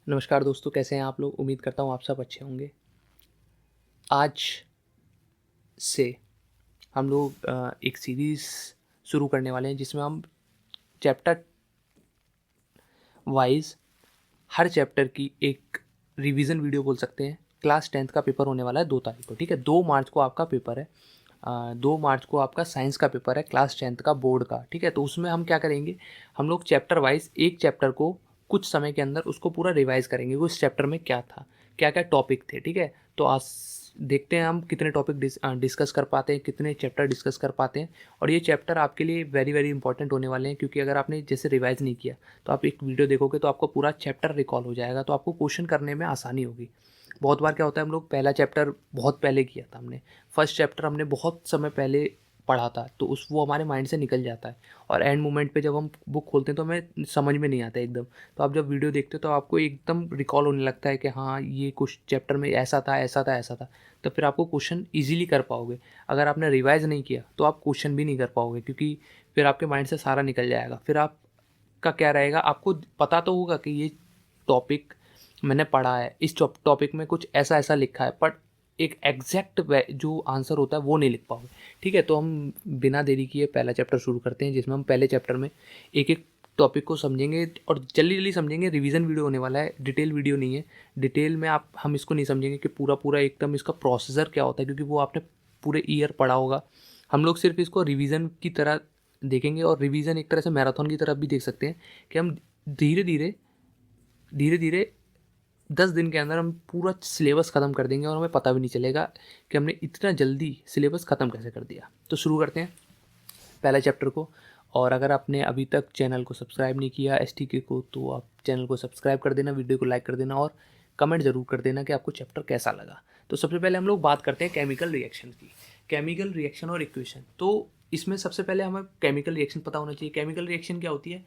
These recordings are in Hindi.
नमस्कार दोस्तों, कैसे हैं आप लोग। उम्मीद करता हूँ आप सब अच्छे होंगे। आज से हम लोग एक सीरीज़ शुरू करने वाले हैं जिसमें हम चैप्टर वाइज हर चैप्टर की एक रिवीजन वीडियो बोल सकते हैं। क्लास 10th का पेपर होने वाला है 2 तारीख को, ठीक है। 2 मार्च को आपका पेपर है। 2 मार्च को आपका साइंस का पेपर है, क्लास 10th का बोर्ड का, ठीक है। तो उसमें हम क्या करेंगे, हम लोग चैप्टर वाइज एक चैप्टर को कुछ समय के अंदर उसको पूरा रिवाइज करेंगे, उस चैप्टर में क्या था, क्या क्या टॉपिक थे, ठीक है। तो आज देखते हैं हम कितने टॉपिक डिस्कस कर पाते हैं, कितने चैप्टर डिस्कस कर पाते हैं। और ये चैप्टर आपके लिए वेरी वेरी इंपॉर्टेंट होने वाले हैं, क्योंकि अगर आपने जैसे रिवाइज नहीं किया तो आप एक वीडियो देखोगे तो आपको पूरा चैप्टर रिकॉल हो जाएगा, तो आपको क्वेश्चन करने में आसानी होगी। बहुत बार क्या होता है, हम लोग पहला चैप्टर बहुत पहले किया था, हमने फर्स्ट चैप्टर हमने बहुत समय पहले पढ़ा था, तो उस वो हमारे माइंड से निकल जाता है और एंड मोमेंट पे जब हम बुक खोलते हैं तो हमें समझ में नहीं आता एकदम। तो आप जब वीडियो देखते हो तो आपको एकदम रिकॉल होने लगता है कि हाँ, ये कुछ चैप्टर में ऐसा था, ऐसा था, ऐसा था। तो फिर आपको क्वेश्चन ईजिली कर पाओगे। अगर आपने रिवाइज नहीं किया तो आप क्वेश्चन भी नहीं कर पाओगे, क्योंकि फिर आपके माइंड से सारा निकल जाएगा। फिर आपका क्या रहेगा, आपको पता तो होगा कि ये टॉपिक मैंने पढ़ा है, इस टॉपिक में कुछ ऐसा ऐसा लिखा है, बट एक एग्जैक्ट जो आंसर होता है वो नहीं लिख पाओगे, ठीक है। तो हम बिना देरी किए पहला चैप्टर शुरू करते हैं, जिसमें हम पहले चैप्टर में एक एक टॉपिक को समझेंगे और जल्दी जल्दी समझेंगे। रिवीजन वीडियो होने वाला है, डिटेल वीडियो नहीं है। डिटेल में हम इसको नहीं समझेंगे कि पूरा पूरा एकदम इसका प्रोसीजर क्या होता है, क्योंकि वो आपने पूरे ईयर पढ़ा होगा। हम लोग सिर्फ इसको रिवीजन की तरह देखेंगे, और रिवीजन एक तरह से मैराथन की तरफ भी देख सकते हैं कि हम धीरे धीरे धीरे धीरे 10 दिन के अंदर हम पूरा सिलेबस ख़त्म कर देंगे और हमें पता भी नहीं चलेगा कि हमने इतना जल्दी सिलेबस ख़त्म कैसे कर दिया। तो शुरू करते हैं पहला चैप्टर को। और अगर आपने अभी तक चैनल को सब्सक्राइब नहीं किया STK को, तो आप चैनल को सब्सक्राइब कर देना, वीडियो को लाइक कर देना और कमेंट ज़रूर कर देना कि आपको चैप्टर कैसा लगा। तो सबसे पहले हम लोग बात करते हैं केमिकल रिएक्शन की। केमिकल रिएक्शन और इक्वेशन। तो इसमें सबसे पहले हमें केमिकल रिएक्शन पता होना चाहिए। केमिकल रिएक्शन क्या होती है,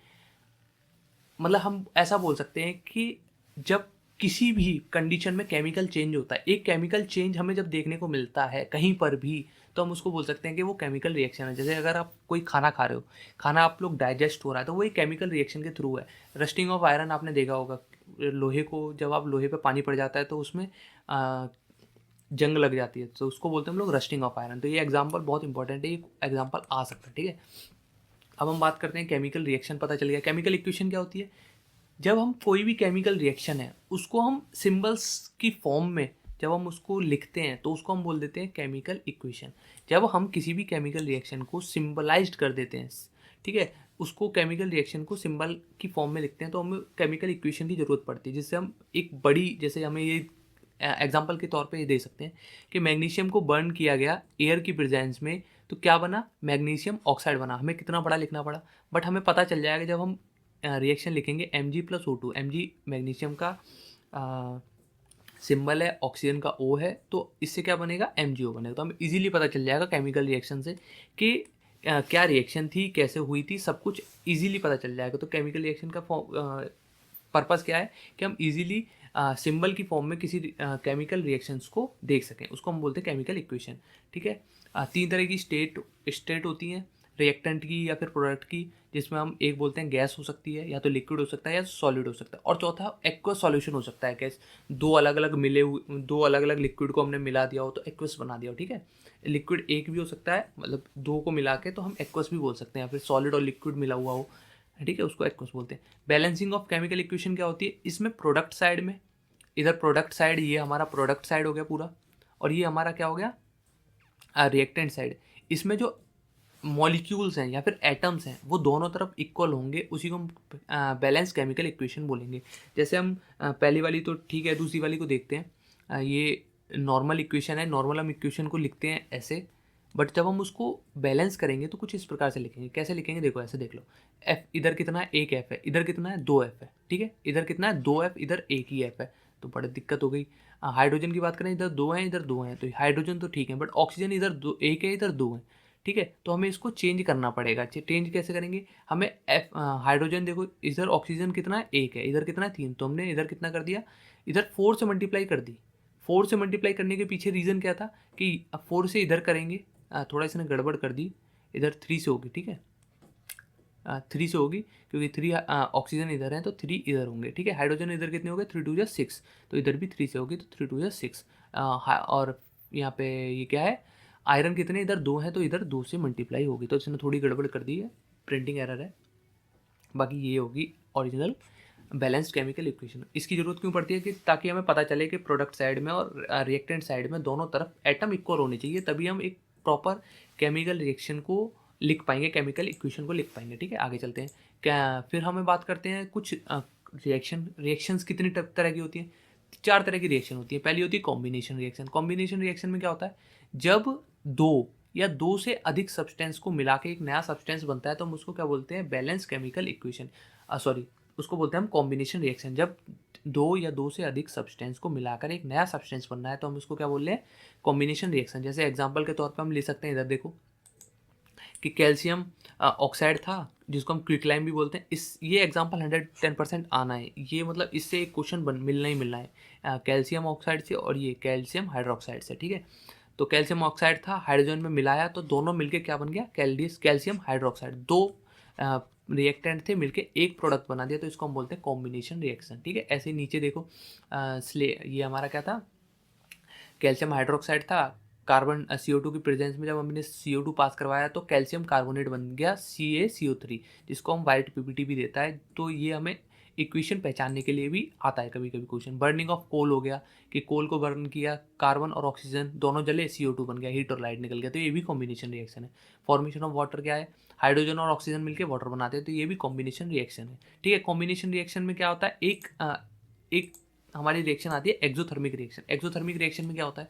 मतलब हम ऐसा बोल सकते हैं कि जब किसी भी कंडीशन में केमिकल चेंज होता है, एक केमिकल चेंज हमें जब देखने को मिलता है कहीं पर भी, तो हम उसको बोल सकते हैं कि वो केमिकल रिएक्शन है। जैसे अगर आप कोई खाना खा रहे हो, खाना आप लोग डाइजेस्ट हो रहा है, तो वो एक केमिकल रिएक्शन के थ्रू है। रस्टिंग ऑफ आयरन आपने देखा होगा, लोहे को जब आप लोहे पे पानी पड़ जाता है तो उसमें जंग लग जाती है, तो उसको बोलते हैं हम लोग रस्टिंग ऑफ आयरन। तो ये एग्जाम्पल बहुत इंपॉर्टेंट है, ये एग्जाम्पल आ सकता है, ठीक है। अब हम बात करते हैं केमिकल रिएक्शन, पता चल गया। केमिकल इक्वेशन क्या होती है, जब हम कोई भी केमिकल रिएक्शन है उसको हम सिंबल्स की फॉर्म में जब हम उसको लिखते हैं तो उसको हम बोल देते हैं केमिकल इक्वेशन। जब हम किसी भी केमिकल रिएक्शन को सिंबलाइज्ड कर देते हैं, ठीक है, उसको केमिकल रिएक्शन को सिंबल की फॉर्म में लिखते हैं, तो हमें केमिकल इक्वेशन की ज़रूरत पड़ती है, जिससे हम एक बड़ी, जैसे हमें ये एग्जाम्पल के तौर पे ये दे सकते हैं कि मैग्नीशियम को बर्न किया गया एयर की प्रेजेंस में, तो क्या बना, मैग्नीशियम ऑक्साइड बना। हमें कितना बड़ा लिखना पड़ा, बट हमें पता चल जाएगा जब हम रिएक्शन लिखेंगे Mg+O2। Mg मैग्नीशियम का सिंबल है, ऑक्सीजन का O है, तो इससे क्या बनेगा, MgO बनेगा। तो हमें इजीली पता चल जाएगा केमिकल रिएक्शन से कि क्या रिएक्शन थी, कैसे हुई थी, सब कुछ इजीली पता चल जाएगा। तो केमिकल रिएक्शन का पर्पस क्या है कि हम इजीली सिंबल की फॉर्म में किसी केमिकल रिएक्शंस को देख सकें, उसको हम बोलते हैं केमिकल इक्वेशन, ठीक है। 3 तरह की स्टेट होती हैं, रिएक्टेंट की या फिर प्रोडक्ट की, जिसमें हम एक बोलते हैं गैस हो सकती है, या तो लिक्विड हो सकता है या सॉलिड हो सकता है, और चौथा एक्वस सॉल्यूशन हो सकता है। गैस दो अलग अलग लिक्विड को हमने मिला दिया हो तो एक्वस बना दिया हो, ठीक है। लिक्विड एक भी हो सकता है, मतलब दो को मिला के तो हम एक्वस भी बोल सकते हैं, या फिर सॉलिड और लिक्विड मिला हुआ हो, ठीक है, उसको एक्वस बोलते हैं। बैलेंसिंग ऑफ केमिकल इक्वेशन क्या होती है, इसमें प्रोडक्ट साइड में, इधर प्रोडक्ट साइड, ये हमारा प्रोडक्ट साइड हो गया पूरा, और ये हमारा क्या हो गया, रिएक्टेंट साइड। इसमें जो मॉलिक्यूल्स हैं या फिर एटम्स हैं वो दोनों तरफ इक्वल होंगे, उसी को हम बैलेंस केमिकल इक्वेशन बोलेंगे। जैसे हम पहली वाली तो ठीक है, दूसरी वाली को देखते हैं। ये नॉर्मल इक्वेशन है, नॉर्मल हम इक्वेशन को लिखते हैं ऐसे, बट जब हम उसको बैलेंस करेंगे तो कुछ इस प्रकार से लिखेंगे। कैसे लिखेंगे, देखो ऐसे देख लो, एफ इधर कितना है, एक एफ है, इधर कितना है, 2 एफ है, ठीक है, इधर कितना है, 2 एफ, इधर एक ही एफ है, तो बड़ी दिक्कत हो गई। हाइड्रोजन की बात करें, इधर 2 हैं, इधर 2 हैं, तो हाइड्रोजन तो ठीक है, बट ऑक्सीजन इधर एक है, इधर 2 है, ठीक है। तो हमें इसको चेंज करना पड़ेगा। चेंज कैसे करेंगे, हमें एफ हाइड्रोजन देखो, इधर ऑक्सीजन कितना है, एक है, इधर कितना है, 3, तो हमने इधर कितना कर दिया, इधर 4 से मल्टीप्लाई कर दी। 4 से मल्टीप्लाई करने के पीछे रीज़न क्या था कि अब 4 से इधर करेंगे, थोड़ा इसने गड़बड़ कर दी, इधर 3 से होगी, ठीक है। 3 से होगी, क्योंकि 3 ऑक्सीजन इधर है तो 3 इधर होंगे, ठीक है। हाइड्रोजन इधर कितने हो गए, 3 2 6, तो इधर भी 3 से होगी तो 3 2 6। और यहाँ पे ये क्या है, आयरन कितने, इधर 2 है तो इधर 2 से मल्टीप्लाई होगी, तो इसने थोड़ी गड़बड़ कर दी है, प्रिंटिंग एरर है। बाकी ये होगी ओरिजिनल बैलेंस्ड केमिकल इक्वेशन। इसकी ज़रूरत क्यों पड़ती है कि ताकि हमें पता चले कि प्रोडक्ट साइड में और रिएक्टेंट साइड में दोनों तरफ एटम इक्वल होने चाहिए, तभी हम एक प्रॉपर केमिकल रिएक्शन को लिख पाएंगे, केमिकल इक्वेशन को लिख पाएंगे, ठीक है। आगे चलते हैं, क्या फिर हमें बात करते हैं कुछ रिएक्शंस कितनी तरह की होती हैं। 4 तरह की रिएक्शन होती है। पहली होती है कॉम्बिनेशन रिएक्शन। कॉम्बिनेशन रिएक्शन में क्या होता है, जब दो या दो से अधिक सब्सटेंस को मिला के एक नया सब्सटेंस बनता है तो हम उसको क्या बोलते हैं, बैलेंस केमिकल इक्वेशन, सॉरी उसको बोलते हैं हम कॉम्बिनेशन रिएक्शन। जब दो या दो से अधिक सब्सटेंस को मिलाकर एक नया सब्सटेंस बनना है तो हम उसको क्या बोल रहे हैं, कॉम्बिनेशन रिएक्शन। जैसे एग्जांपल के तौर पे हम ले सकते हैं, इधर देखो कि कैल्शियम ऑक्साइड था जिसको हम क्विकलाइम भी बोलते हैं। इस ये एग्जांपल 110% आना है, ये मतलब इससे एक क्वेश्चन मिलना ही मिलना है, कैल्शियम ऑक्साइड से और ये कैल्शियम हाइड्रोक्साइड से, ठीक है। तो कैल्शियम ऑक्साइड था, हाइड्रोजन में मिलाया तो दोनों मिलके क्या बन गया, कैल्शियम हाइड्रोक्साइड। दो रिएक्टेंट थे मिलके एक प्रोडक्ट बना दिया, तो इसको हम बोलते हैं कॉम्बिनेशन रिएक्शन, ठीक है। ऐसे नीचे देखो, ये हमारा क्या था, कैल्शियम हाइड्रोक्साइड था, कार्बन CO2 की प्रेजेंस में जब हमने CO2 पास करवाया तो कैल्शियम कार्बोनेट बन गया CaCO3, जिसको हम वाइट PPT भी देता है। तो ये हमें इक्वेशन पहचानने के लिए भी आता है कभी कभी क्वेश्चन। बर्निंग ऑफ कोल हो गया कि कोल को बर्न किया, कार्बन और ऑक्सीजन दोनों जले, CO2 बन गया, हीट और लाइट निकल गया, तो ये भी कॉम्बिनेशन रिएक्शन है। फॉर्मेशन ऑफ वाटर क्या है, हाइड्रोजन और ऑक्सीजन मिलकर वाटर बनाते हैं, तो ये भी कॉम्बिनेशन रिएक्शन है, ठीक है। कॉम्बिनेशन रिएक्शन में क्या होता है, एक हमारी रिएक्शन आती है एक्सोथर्मिक रिएक्शन। एक्सोथर्मिक रिएक्शन में क्या होता है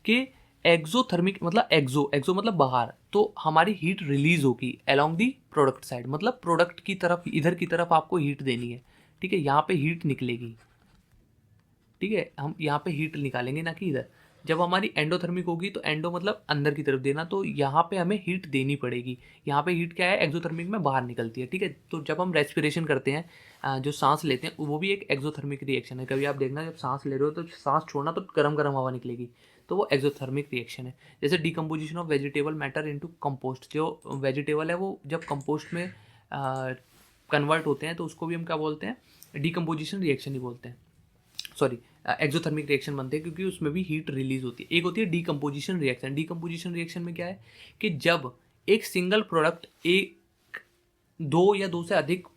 कि एक्सोथर्मिक मतलब एक्सो मतलब बाहर, तो हमारी हीट रिलीज होगी अलोंग दी प्रोडक्ट साइड, मतलब प्रोडक्ट की तरफ, इधर की तरफ आपको हीट देनी है, ठीक है। यहाँ पे हीट निकलेगी, ठीक है, हम यहाँ पे हीट निकालेंगे ना कि इधर। जब हमारी एंडोथर्मिक होगी तो एंडो मतलब अंदर की तरफ देना, तो यहाँ पे हमें हीट देनी पड़ेगी। यहाँ पे हीट क्या है, एक्सोथर्मिक में बाहर निकलती है, ठीक है। तो जब हम रेस्पिरेशन करते हैं, जो सांस लेते हैं, वो भी एक एक्सोथर्मिक रिएक्शन है। कभी आप देखना जब सांस ले रहे हो तो सांस छोड़ना तो गर्म गर्म हवा निकलेगी, तो वो एक्सोथर्मिक रिएक्शन है। जैसे decomposition of vegetable matter into compost, जो वेजिटेबल है वो जब कंपोस्ट में कन्वर्ट होते हैं तो उसको भी हम क्या बोलते हैं, डिकम्पोजिशन रिएक्शन ही बोलते हैं, सॉरी एक्सोथर्मिक रिएक्शन बनते हैं, क्योंकि उसमें भी हीट रिलीज होती है। एक होती है डीकम्पोजिशन रिएक्शन। डीकम्पोजिशन रिएक्शन में क्या है कि जब एक सिंगल प्रोडक्ट, एक दो या दो से अधिक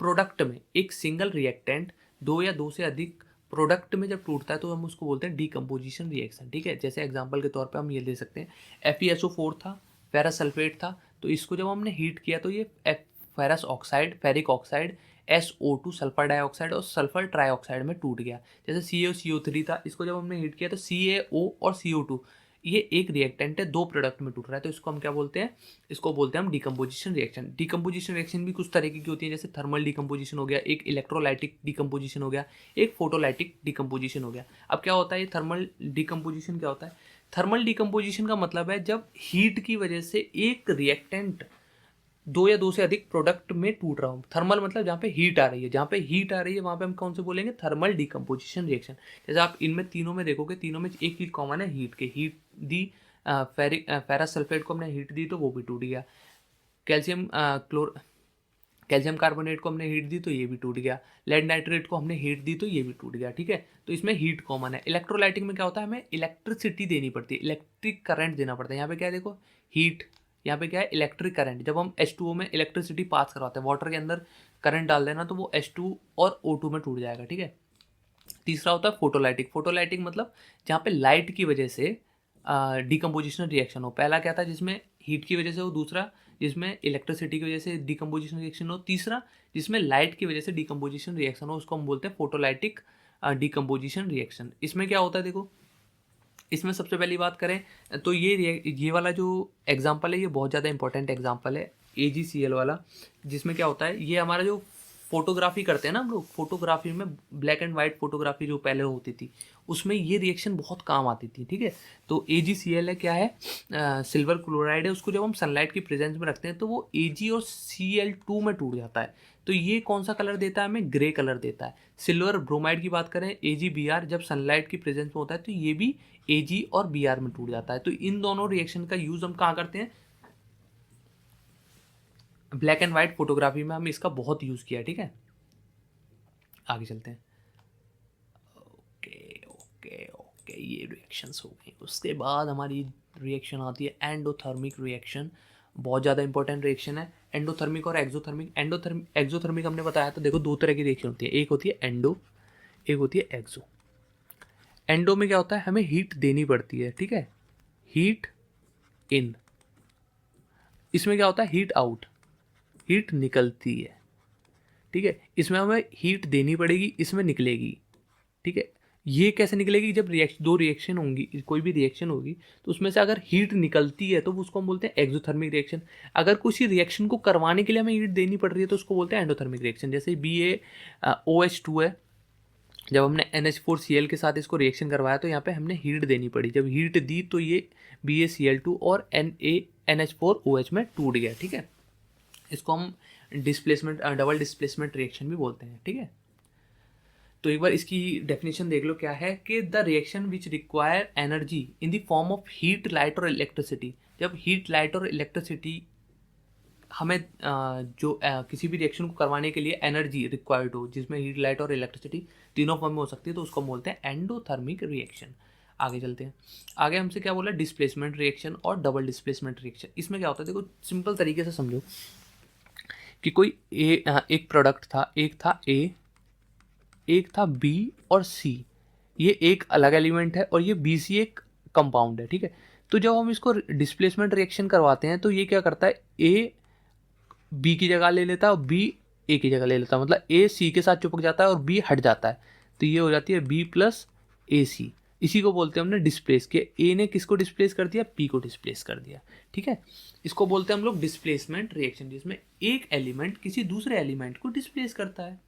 प्रोडक्ट में, एक सिंगल रिएक्टेंट दो या दो से अधिक प्रोडक्ट में जब टूटता है तो हम उसको बोलते हैं डीकम्पोजिशन रिएक्शन, ठीक है। जैसे एग्जांपल के तौर पे हम ये ले सकते हैं, FeSO4 था, फेरस सल्फेट था, तो इसको जब हमने हीट किया तो ये ferrous oxide, ferric oxide, SO2 sulphur dioxide और सल्फर ट्राइऑक्साइड में टूट गया। जैसे CaCO3 था, इसको जब हमने हीट किया तो CaO और CO2, ये एक रिएक्टेंट है, दो प्रोडक्ट में टूट रहा है, तो इसको हम क्या बोलते हैं, इसको बोलते हैं हम डिकम्पोजिशन रिएक्शन। डिकम्पोजिशन रिएक्शन भी कुछ तरीके की होती है, जैसे थर्मल डिकम्पोजिशन हो गया, एक इलेक्ट्रोलाइटिक डिकम्पोजिशन हो गया, एक फोटोलाइटिक डिकम्पोजिशन हो गया। अब क्या होता है ये थर्मल डिकम्पोजिशन क्या होता है, थर्मल डिकम्पोजिशन का मतलब है जब हीट की वजह से एक रिएक्टेंट दो या दो से अधिक प्रोडक्ट में टूट रहा हूँ। थर्मल मतलब जहाँ पे हीट आ रही है, जहाँ पे हीट आ रही है वहाँ पे हम कौन से बोलेंगे, थर्मल डिकम्पोजिशन रिएक्शन। जैसे आप इनमें तीनों में देखोगे, तीनों में एक चीज कॉमन है, हीट के, हीट दी, फेरस सल्फेट को हमने हीट दी तो वो भी टूट गया। कैल्शियम कार्बोनेट को हमने हीट दी तो ये भी टूट गया। लेड नाइट्रेट को हमने हीट दी तो ये भी टूट गया, ठीक है। तो इसमें हीट कॉमन है। इलेक्ट्रोलाइटिक में क्या होता है, हमें इलेक्ट्रिसिटी देनी पड़ती है, इलेक्ट्रिक करंट देना पड़ता है। यहाँ पे क्या है देखो, हीट, यहाँ पे क्या है, इलेक्ट्रिक करंट। जब हम H2O में इलेक्ट्रिसिटी पास करवाते हैं, वाटर के अंदर करंट डाल देना तो वो H2 और O2 में टूट जाएगा, ठीक है। तीसरा होता है फोटोलाइटिक। फोटोलाइटिक मतलब जहाँ पे लाइट की वजह से डिकम्पोजिशन रिएक्शन हो। पहला क्या था जिसमें हीट की वजह से हो, दूसरा जिसमें इलेक्ट्रिसिटी की वजह से डिकम्पोजिशन रिएक्शन हो, तीसरा जिसमें लाइट की वजह से डिकम्पोजिशन रिएक्शन हो, उसको हम बोलते हैं फोटोलाइटिक डिकम्पोजिशन रिएक्शन। इसमें क्या होता है देखो, इसमें सबसे पहली बात करें तो ये वाला जो एग्जांपल है ये बहुत ज़्यादा इंपॉर्टेंट एग्जांपल है, AgCl वाला, जिसमें क्या होता है, ये हमारा जो फोटोग्राफी करते हैं ना हम लोग, फोटोग्राफी में ब्लैक एंड वाइट फोटोग्राफी जो पहले होती थी उसमें ये रिएक्शन बहुत काम आती थी, ठीक है। तो AgCl है, क्या है, सिल्वर क्लोराइड है, उसको जब हम सनलाइट की प्रेजेंस में रखते हैं तो वो Ag और Cl2 में टूट जाता है। तो ये कौन सा कलर देता है हमें, ग्रे कलर देता है। सिल्वर ब्रोमाइड की बात करें, AgBr, जब सनलाइट की प्रेजेंस में होता है तो ये भी Ag और Br में टूट जाता है। तो इन दोनों रिएक्शन का यूज हम कहाँ करते हैं, ब्लैक एंड वाइट फोटोग्राफी में हम इसका बहुत यूज़ किया है, ठीक है। आगे चलते हैं। ओके ओके ओके, ये रिएक्शंस हो गई। उसके बाद हमारी रिएक्शन आती है एंडोथर्मिक रिएक्शन। बहुत ज़्यादा इंपॉर्टेंट रिएक्शन है एंडोथर्मिक और एक्सोथर्मिक। एक्सोथर्मिक हमने बताया था, देखो दो तरह की रिएक्शन होती है, एक होती है एंडो, एक होती है एक्सो। एंडो में क्या होता है, हमें हीट देनी पड़ती है, ठीक है, हीट इन। इसमें क्या होता है, हीट आउट, हीट निकलती है, ठीक है। इसमें हमें हीट देनी पड़ेगी, इसमें निकलेगी, ठीक है। ये कैसे निकलेगी, जब दो रिएक्शन होंगी, कोई भी रिएक्शन होगी तो उसमें से अगर हीट निकलती है तो उसको हम बोलते हैं एक्सोथर्मिक रिएक्शन। अगर किसी रिएक्शन को करवाने के लिए हमें हीट देनी पड़ रही है तो उसको बोलते हैं एंडोथर्मिक रिएक्शन। जैसे BaOH2 है, जब हमने NH4Cl के साथ इसको रिएक्शन करवाया तो यहाँ पे हमने हीट देनी पड़ी, जब हीट दी तो ये BaCl2 और NH4OH में टूट गया, ठीक है। इसको हम डिस्प्लेसमेंट, डबल डिस्प्लेसमेंट रिएक्शन भी बोलते हैं, ठीक है। तो एक बार इसकी डेफिनेशन देख लो क्या है, कि the reaction which require energy in the form of heat, light और इलेक्ट्रिसिटी। जब हीट, लाइट और इलेक्ट्रिसिटी हमें किसी भी रिएक्शन को करवाने के लिए एनर्जी रिक्वायर्ड हो, जिसमें हीट, लाइट और इलेक्ट्रिसिटी तीनों फॉर्म में हो सकती है, तो उसको बोलते हैं एंडोथर्मिक रिएक्शन। आगे चलते हैं। आगे हमसे क्या बोला, डिस्प्लेसमेंट रिएक्शन और डबल डिस्प्लेसमेंट रिएक्शन। इसमें क्या होता है, देखो सिंपल तरीके से समझो कि कोई एक प्रोडक्ट था, एक था A, एक था B और C। ये एक अलग एलिमेंट है और ये BC एक कंपाउंड है, ठीक है। तो जब हम इसको डिस्प्लेसमेंट रिएक्शन करवाते हैं तो ये क्या करता है, A B की जगह ले लेता है और B A की जगह ले लेता है, मतलब A C के साथ चिपक जाता है और B हट जाता है, तो ये हो जाती है B प्लस AC। इसी को बोलते हैं हमने डिस्प्लेस, के A ने किसको डिस्प्लेस कर दिया, P को डिस्प्लेस कर दिया, ठीक है। इसको बोलते हैं हम लोग डिस्प्लेसमेंट रिएक्शन, जिसमें एक एलिमेंट किसी दूसरे एलिमेंट को डिस्प्लेस करता है।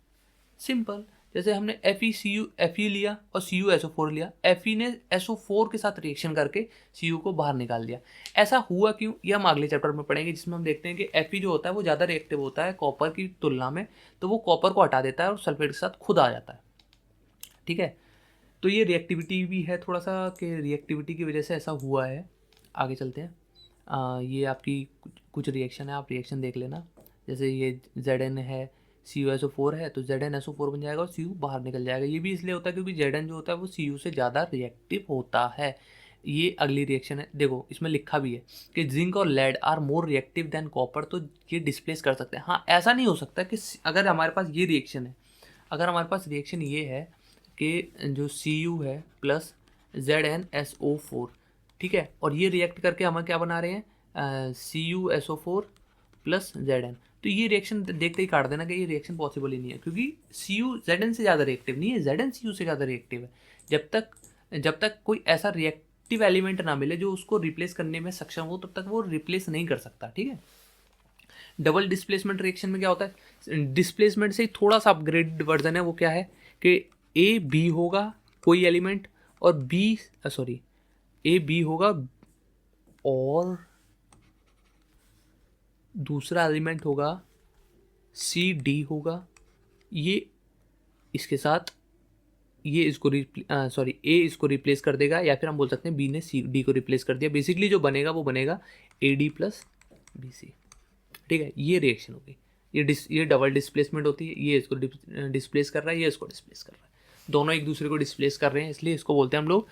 सिंपल, जैसे हमने Fe लिया और CuSO4 लिया, Fe ने SO4 के साथ रिएक्शन करके Cu को बाहर निकाल दिया। ऐसा हुआ क्यों, ये हम अगले चैप्टर में पढ़ेंगे, जिसमें हम देखते हैं कि Fe जो होता है वो ज़्यादा रिएक्टिव होता है कॉपर की तुलना में, तो वो कॉपर को हटा देता है और सल्फेट के साथ खुद आ जाता है, ठीक है। तो ये रिएक्टिविटी भी है थोड़ा सा, कि रिएक्टिविटी की वजह से ऐसा हुआ है। आगे चलते हैं। ये आपकी कुछ रिएक्शन है, आप रिएक्शन देख लेना। जैसे ये Zn है, CuSO4 है, तो ZnSO4 बन जाएगा और Cu बाहर निकल जाएगा। ये भी इसलिए होता है क्योंकि Zn जो होता है वो Cu से ज़्यादा रिएक्टिव होता है। ये अगली रिएक्शन है, देखो इसमें लिखा भी है कि जिंक और lead are more reactive than copper, तो ये डिस्प्लेस कर सकते हैं। हाँ, ऐसा नहीं हो सकता कि अगर हमारे पास ये रिएक्शन है, अगर हमारे पास रिएक्शन ये है कि जो Cu है प्लस ZnSO4, ठीक है, और ये रिएक्ट करके हम क्या बना रहे हैं, CuSO4 प्लस Zn, तो ये रिएक्शन देखते ही काट देना कि ये रिएक्शन पॉसिबल ही नहीं है, क्योंकि Cu Zn से ज़्यादा रिएक्टिव नहीं है, Zn Cu से ज़्यादा रिएक्टिव है। जब तक कोई ऐसा रिएक्टिव एलिमेंट ना मिले जो उसको रिप्लेस करने में सक्षम हो, तब तक वो रिप्लेस नहीं कर सकता, ठीक है। डबल डिस्प्लेसमेंट रिएक्शन में क्या होता है, डिस्प्लेसमेंट से ही थोड़ा सा अपग्रेडेड वर्जन है, वो क्या है कि A B होगा कोई एलिमेंट और A B होगा और दूसरा एलिमेंट होगा CD होगा। ये इसके साथ ये इसको A इसको रिप्लेस कर देगा, या फिर हम बोल सकते हैं B ने D को रिप्लेस कर दिया। बेसिकली जो बनेगा वो बनेगा AD प्लस BC, ठीक है। ये रिएक्शन होगी, ये डबल डिस्प्लेसमेंट होती है। ये इसको डिस्प्लेस कर रहा है, ये इसको डिस्प्लेस कर रहा है, दोनों एक दूसरे को डिस्प्लेस कर रहे हैं, इसलिए इसको बोलते हैं हम लोग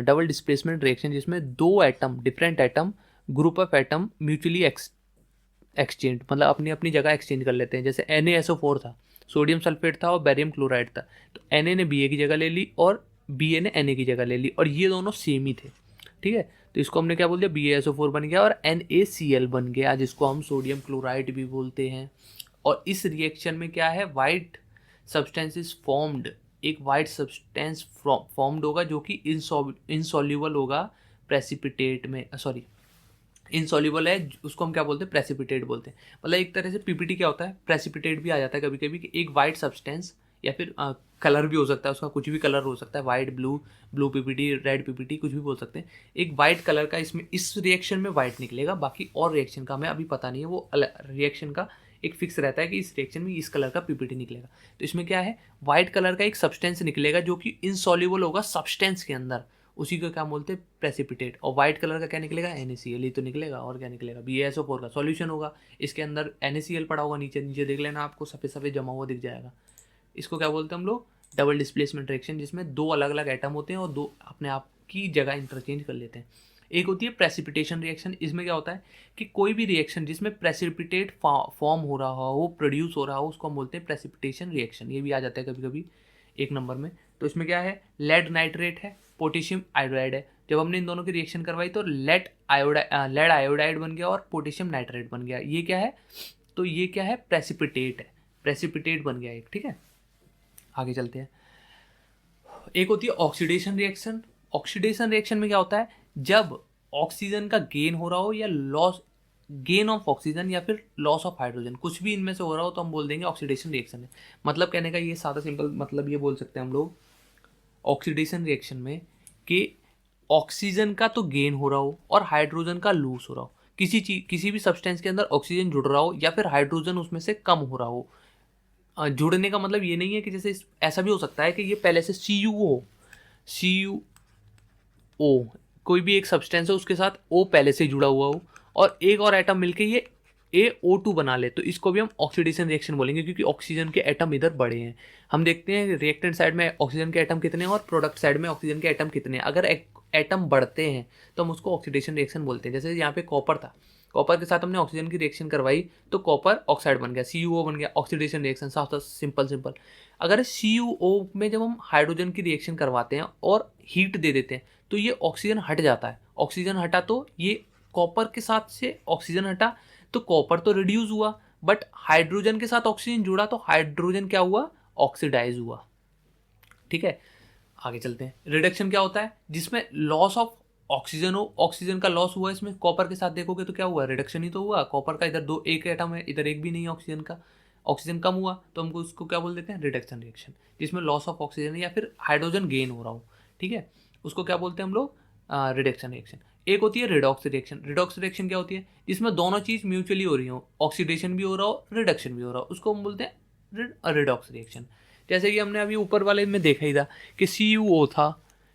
डबल डिस्प्लेसमेंट रिएक्शन, जिसमें दो atom, different atom, group of atom mutually exchange, मतलब अपनी अपनी जगह एक्सचेंज कर लेते हैं। जैसे NaSO4 था, सोडियम सल्फेट था और बेरियम क्लोराइड था, तो Na ने Ba की जगह ले ली और Ba ने Na की जगह ले ली, और ये दोनों सेम ही थे, ठीक है। तो इसको हमने क्या बोल दिया, BaSO4 बन गया और NaCl बन गया, जिसको हम सोडियम क्लोराइड भी बोलते हैं। और इस रिएक्शन में क्या है, वाइट सब्सटेंस इज फॉर्म्ड, एक वाइट सब्सटेंस फॉर्म्ड होगा जो कि इनसॉल्यूबल होगा प्रेसिपिटेट में, इनसॉल्यूबल है, उसको हम क्या बोलते हैं, प्रेसिपिटेट बोलते हैं। मतलब एक तरह से PPT क्या होता है, प्रेसिपिटेट भी आ जाता है कभी कभी, कि एक वाइट सब्सटेंस, या फिर कलर भी हो सकता है उसका, कुछ भी कलर हो सकता है, white, blue PPT, red PPT, कुछ भी बोल सकते हैं। एक वाइट कलर का इसमें इस रिएक्शन में वाइट निकलेगा, बाकी और रिएक्शन का हमें अभी पता नहीं है, वो रिएक्शन का एक फिक्स रहता है कि इस रिएक्शन में इस कलर का PPT निकलेगा। तो इसमें क्या है, वाइट कलर का एक सब्सटेंस निकलेगा जो कि इनसॉल्यूबल होगा सब्सटेंस के अंदर, उसी को क्या बोलते हैं, प्रेसिपिटेट। और वाइट कलर का क्या निकलेगा, NaCl ही तो निकलेगा, और क्या निकलेगा, BaSO4 का सॉल्यूशन होगा। इसके अंदर NaCl पड़ा होगा, नीचे नीचे देख लेना, आपको सफ़ेद सफ़ेद जमा हुआ दिख जाएगा। इसको क्या बोलते हैं हम लोग, डबल डिस्प्लेसमेंट रिएक्शन, जिसमें दो अलग अलग एटम होते हैं और दो अपने आप की जगह इंटरचेंज कर लेते हैं। एक होती है प्रेसिपिटेशन रिएक्शन। इसमें क्या होता है कि कोई भी रिएक्शन जिसमें प्रेसिपिटेट फॉर्म हो रहा हो, प्रोड्यूस हो रहा हो, उसको हम बोलते हैं प्रेसिपिटेशन रिएक्शन। ये भी आ जाता है कभी कभी 1 नंबर में। तो इसमें क्या है, लेड नाइट्रेट है, पोटेशियम आयोडाइड है। जब हमने इन दोनों की रिएक्शन करवाई तो लेड आयोडाइड बन गया और पोटेशियम नाइट्रेट बन गया। ये क्या है, तो ये क्या है, प्रेसिपिटेट है, प्रेसिपिटेट बन गया एक। ठीक है, आगे चलते हैं। एक होती है ऑक्सीडेशन रिएक्शन। ऑक्सीडेशन रिएक्शन में क्या होता है, जब ऑक्सीजन का गेन हो रहा हो या लॉस, गेन ऑफ ऑक्सीजन या फिर लॉस ऑफ हाइड्रोजन, कुछ भी इनमें से हो रहा हो तो हम बोल देंगे ऑक्सीडेशन रिएक्शन है। मतलब कहने का ये सादा सिंपल मतलब ये बोल सकते हैं हम लोग ऑक्सीडेशन रिएक्शन में कि ऑक्सीजन का तो गेन हो रहा हो और हाइड्रोजन का लूज हो रहा हो। किसी भी सब्सटेंस के अंदर ऑक्सीजन जुड़ रहा हो या फिर हाइड्रोजन उसमें से कम हो रहा हो। जुड़ने का मतलब ये नहीं है कि जैसे ऐसा भी हो सकता है कि ये पहले से CuO कोई भी एक सब्सटेंस है उसके साथ O पहले से जुड़ा हुआ हो और एक और एटम मिलके ये AO2 बना ले, तो इसको भी हम ऑक्सीडेशन रिएक्शन बोलेंगे, क्योंकि ऑक्सीजन के एटम इधर बड़े हैं। हम देखते हैं रिएक्टेंट साइड में ऑक्सीजन के एटम कितने हैं और प्रोडक्ट साइड में ऑक्सीजन के एटम कितने हैं। अगर एटम बढ़ते हैं तो हम उसको ऑक्सीडेशन रिएक्शन बोलते हैं। जैसे यहाँ पे कॉपर था, कॉपर के साथ हमने ऑक्सीजन की रिएक्शन करवाई तो कॉपर ऑक्साइड बन गया, CuO बन गया, ऑक्सीडेशन रिएक्शन। साफ सिंपल। अगर CuO में जब हम हाइड्रोजन की रिएक्शन करवाते हैं और हीट दे देते हैं तो ये ऑक्सीजन हट जाता है। ऑक्सीजन हटा तो ये कॉपर के साथ से ऑक्सीजन हटा तो कॉपर तो रिड्यूस हुआ, बट हाइड्रोजन के साथ ऑक्सीजन जुड़ा तो हाइड्रोजन क्या हुआ, ऑक्सीडाइज हुआ। ठीक है, आगे चलते हैं। रिडक्शन क्या होता है, जिसमें लॉस ऑफ ऑक्सीजन हो, ऑक्सीजन का लॉस हुआ। इसमें कॉपर के साथ देखोगे तो क्या हुआ, रिडक्शन ही तो हुआ। कॉपर का इधर एक एटम है, इधर एक भी नहीं है ऑक्सीजन का, ऑक्सीजन कम हुआ तो हमको उसको क्या बोल देते हैं, रिडक्शन रिएक्शन, जिसमें लॉस ऑफ ऑक्सीजन या फिर हाइड्रोजन गेन हो रहा हो। ठीक है, उसको क्या बोलते हैं हम लोग, रिडक्शन रिएक्शन। एक होती है रिडॉक्स रिएक्शन। रिडॉक्स रिएक्शन क्या होती है, जिसमें दोनों चीज़ म्यूचुअली हो रही हो, ऑक्सीडेशन भी हो रहा हो, रिडक्शन भी हो रहा हो, उसको हम बोलते हैं रिडॉक्स रिएक्शन। जैसे कि हमने अभी ऊपर वाले में देखा ही था कि CuO था,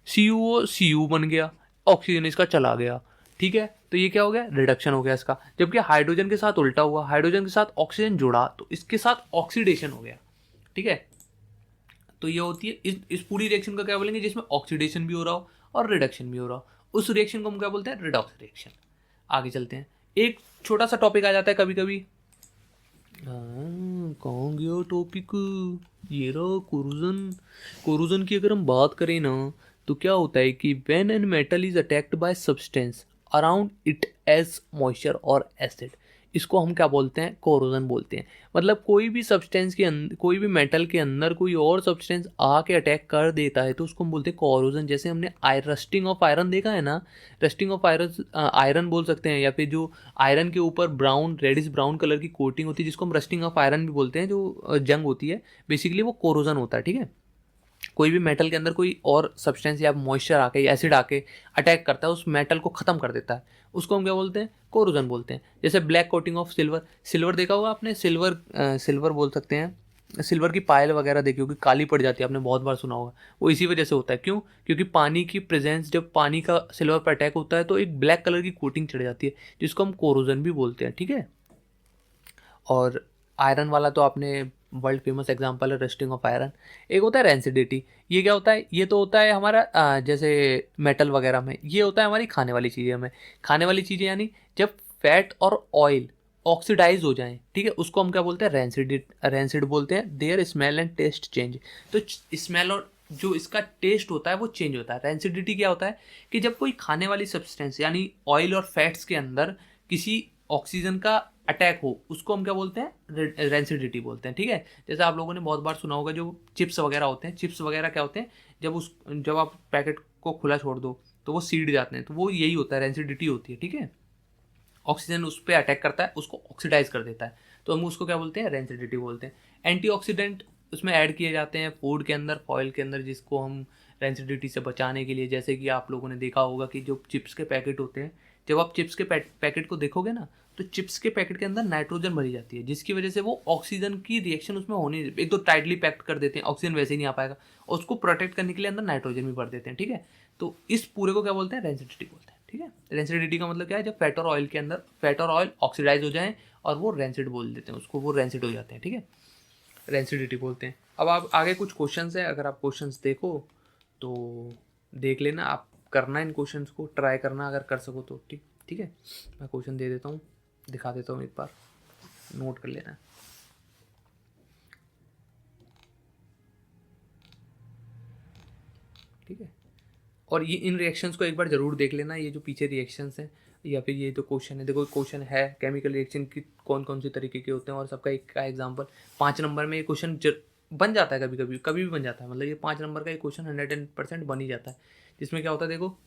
CuO Cu बन गया, ऑक्सीजन इसका चला गया। ठीक है, तो ये क्या हो गया, रिडक्शन हो गया इसका। जबकि हाइड्रोजन के साथ उल्टा हुआ, हाइड्रोजन के साथ ऑक्सीजन जुड़ा तो इसके साथ ऑक्सीडेशन हो गया। ठीक है, तो ये होती है इस पूरी रिएक्शन का क्या बोलेंगे, जिसमें ऑक्सीडेशन भी हो रहा हो और रिडक्शन भी हो रहा हो, उस रिएक्शन को हम क्या बोलते हैं, रिडॉक्स रिएक्शन। आगे चलते हैं। एक छोटा सा टॉपिक आ जाता है कभी कभी, कौन गया टॉपिक, ये रहा कोरोजन। कोरोजन की अगर हम बात करें ना तो क्या होता है कि when an metal is attacked by substance around it as moisture और एसिड, इसको हम क्या बोलते हैं, कोरोजन बोलते हैं। मतलब कोई भी सब्सटेंस के अंदर, कोई भी मेटल के अंदर कोई और सब्सटेंस आके अटैक कर देता है तो उसको हम बोलते हैं कोरोजन। जैसे हमने रस्टिंग ऑफ आयरन देखा है ना, रस्टिंग ऑफ आयरन बोल सकते हैं, या फिर जो आयरन के ऊपर ब्राउन रेडिश ब्राउन कलर की कोटिंग होती है जिसको हम रस्टिंग ऑफ आयरन भी बोलते हैं, जो जंग होती है, बेसिकली वो कोरोजन होता है। ठीक है, कोई भी मेटल के अंदर कोई और सब्सटेंस या मॉइस्चर आके या एसिड आके अटैक करता है, उस मेटल को ख़त्म कर देता है, उसको हम क्या बोलते हैं, कोरोजन बोलते हैं। जैसे black coating of silver, silver देखा होगा आपने, सिल्वर बोल सकते हैं, सिल्वर की पायल वगैरह देखी होगी, काली पड़ जाती है, आपने बहुत बार सुना होगा। वो इसी वजह से होता है, क्यों, क्योंकि पानी की प्रेजेंस, जब पानी का सिल्वर पर अटैक होता है तो एक ब्लैक कलर की कोटिंग चढ़ जाती है, जिसको हम कोरोजन भी बोलते हैं। ठीक है, और आयरन वाला तो आपने वर्ल्ड फेमस एग्जांपल है रस्टिंग ऑफ आयरन। एक होता है रेंसिडिटी, ये क्या होता है, ये तो होता है हमारा जैसे मेटल वगैरह में, ये होता है हमारी खाने वाली चीज़ें में। खाने वाली चीज़ें यानी जब फैट और ऑयल ऑक्सीडाइज हो जाएं, ठीक है, उसको हम क्या बोलते हैं, रेंसिड बोलते हैं। Their smell and taste change, तो स्मेल और जो इसका टेस्ट होता है वो चेंज होता है। रेंसिडिटी क्या होता है कि जब कोई खाने वाली सब्सटेंस यानी ऑयल और फैट्स के अंदर किसी ऑक्सीजन का अटैक हो, उसको हम क्या बोलते हैं, रेंसिडिटी बोलते हैं। ठीक है, जैसे आप लोगों ने बहुत बार सुना होगा जो चिप्स वगैरह होते हैं, चिप्स वगैरह क्या होते हैं, जब आप पैकेट को खुला छोड़ दो तो वो सीड जाते हैं, तो वो यही होता है, रेंसिडिटी होती है। ठीक है, ऑक्सीजन उस पर अटैक करता है, उसको ऑक्सीडाइज कर देता है, तो हम उसको क्या बोलते हैं, रेंसिडिटी बोलते हैं। एंटीऑक्सीडेंट उसमें ऐड किए जाते हैं फूड के अंदर, फॉइल के अंदर, जिसको हम रेंसिडिटी से बचाने के लिए, जैसे कि आप लोगों ने देखा होगा कि जो चिप्स के पैकेट होते हैं, जब आप चिप्स के पैकेट को देखोगे ना तो चिप्स के पैकेट के अंदर नाइट्रोजन भरी जाती है, जिसकी वजह से वो ऑक्सीजन की रिएक्शन उसमें होनी, एक तो टाइटली पैक्ड कर देते हैं, ऑक्सीजन वैसे ही नहीं आ पाएगा, और उसको प्रोटेक्ट करने के लिए अंदर नाइट्रोजन भी भर देते हैं, ठीक है। तो इस पूरे को क्या बोलते हैं, रेंसिडिटी बोलते हैं, ठीक है। रेंसिडिटी का मतलब क्या है, जब फैट और ऑयल के अंदर फैट और ऑयल ऑक्सीडाइज हो जाए और वो रेंसिड बोल देते हैं उसको, वो रेंसिड हो जाते हैं, ठीक है, रेंसिडिटी बोलते हैं। अब आप आगे कुछ क्वेश्चंस है, अगर आप क्वेश्चंस देखो तो देख लेना, आप करना इन क्वेश्चंस को, ट्राई करना अगर कर सको तो, ठीक ठीक है। मैं क्वेश्चन दे देता हूँ, दिखा देता हूँ, एक बार नोट कर लेना। ठीक है, और ये इन रिएक्शंस को एक बार ज़रूर देख लेना, ये जो पीछे रिएक्शंस हैं या फिर ये जो क्वेश्चन है, देखो क्वेश्चन है केमिकल रिएक्शन की कौन कौन सी तरीके के होते हैं, और सबका एक का एग्जांपल 5 नंबर में ये क्वेश्चन बन जाता है, कभी भी बन जाता है, मतलब ये 5 नंबर का एक क्वेश्चन 110% बन ही जाता है। जिसमें क्या होता है, देखो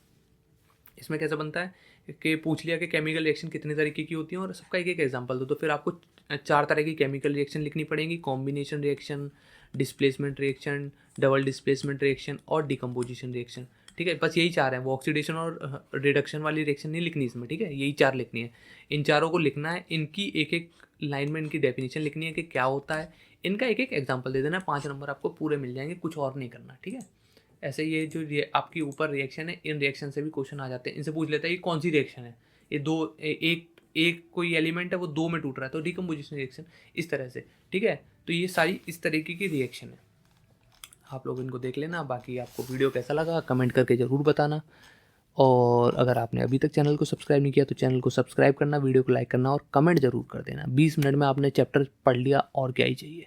इसमें कैसे बनता है कि पूछ लिया कि केमिकल रिएक्शन कितने तरीके की होती हैं और सबका एक एक एग्जांपल दो, तो फिर आपको 4 तरह की केमिकल रिएक्शन लिखनी पड़ेगी, combination reaction, displacement reaction, double displacement reaction और डिकम्पोजिशन रिएक्शन, ठीक है। बस यही 4 हैं, वो ऑक्सीडेशन और रिडक्शन वाली रिएक्शन नहीं लिखनी इसमें, ठीक है, यही 4 लिखनी है। इन चारों को लिखना है, इनकी एक एक लाइन में इनकी डेफिनेशन लिखनी है कि क्या होता है, इनका एक एक एग्जाम्पल दे देना, 5 नंबर आपको पूरे मिल जाएंगे, कुछ और नहीं करना, ठीक है। ऐसे ये जो आपकी ऊपर रिएक्शन है, इन रिएक्शन से भी क्वेश्चन आ जाते हैं, इनसे पूछ लेता है ये कौन सी रिएक्शन है, ये एक कोई एलिमेंट है वो 2 में टूट रहा है, तो डिकम्पोजिशन रिएक्शन, इस तरह से, ठीक है। तो ये सारी इस तरीके की रिएक्शन है, आप लोग इनको देख लेना। बाकी आपको वीडियो कैसा लगा कमेंट करके ज़रूर बताना, और अगर आपने अभी तक चैनल को सब्सक्राइब नहीं किया तो चैनल को सब्सक्राइब करना, वीडियो को लाइक करना और कमेंट ज़रूर कर देना। 20 मिनट में आपने चैप्टर पढ़ लिया, और क्या ही चाहिए।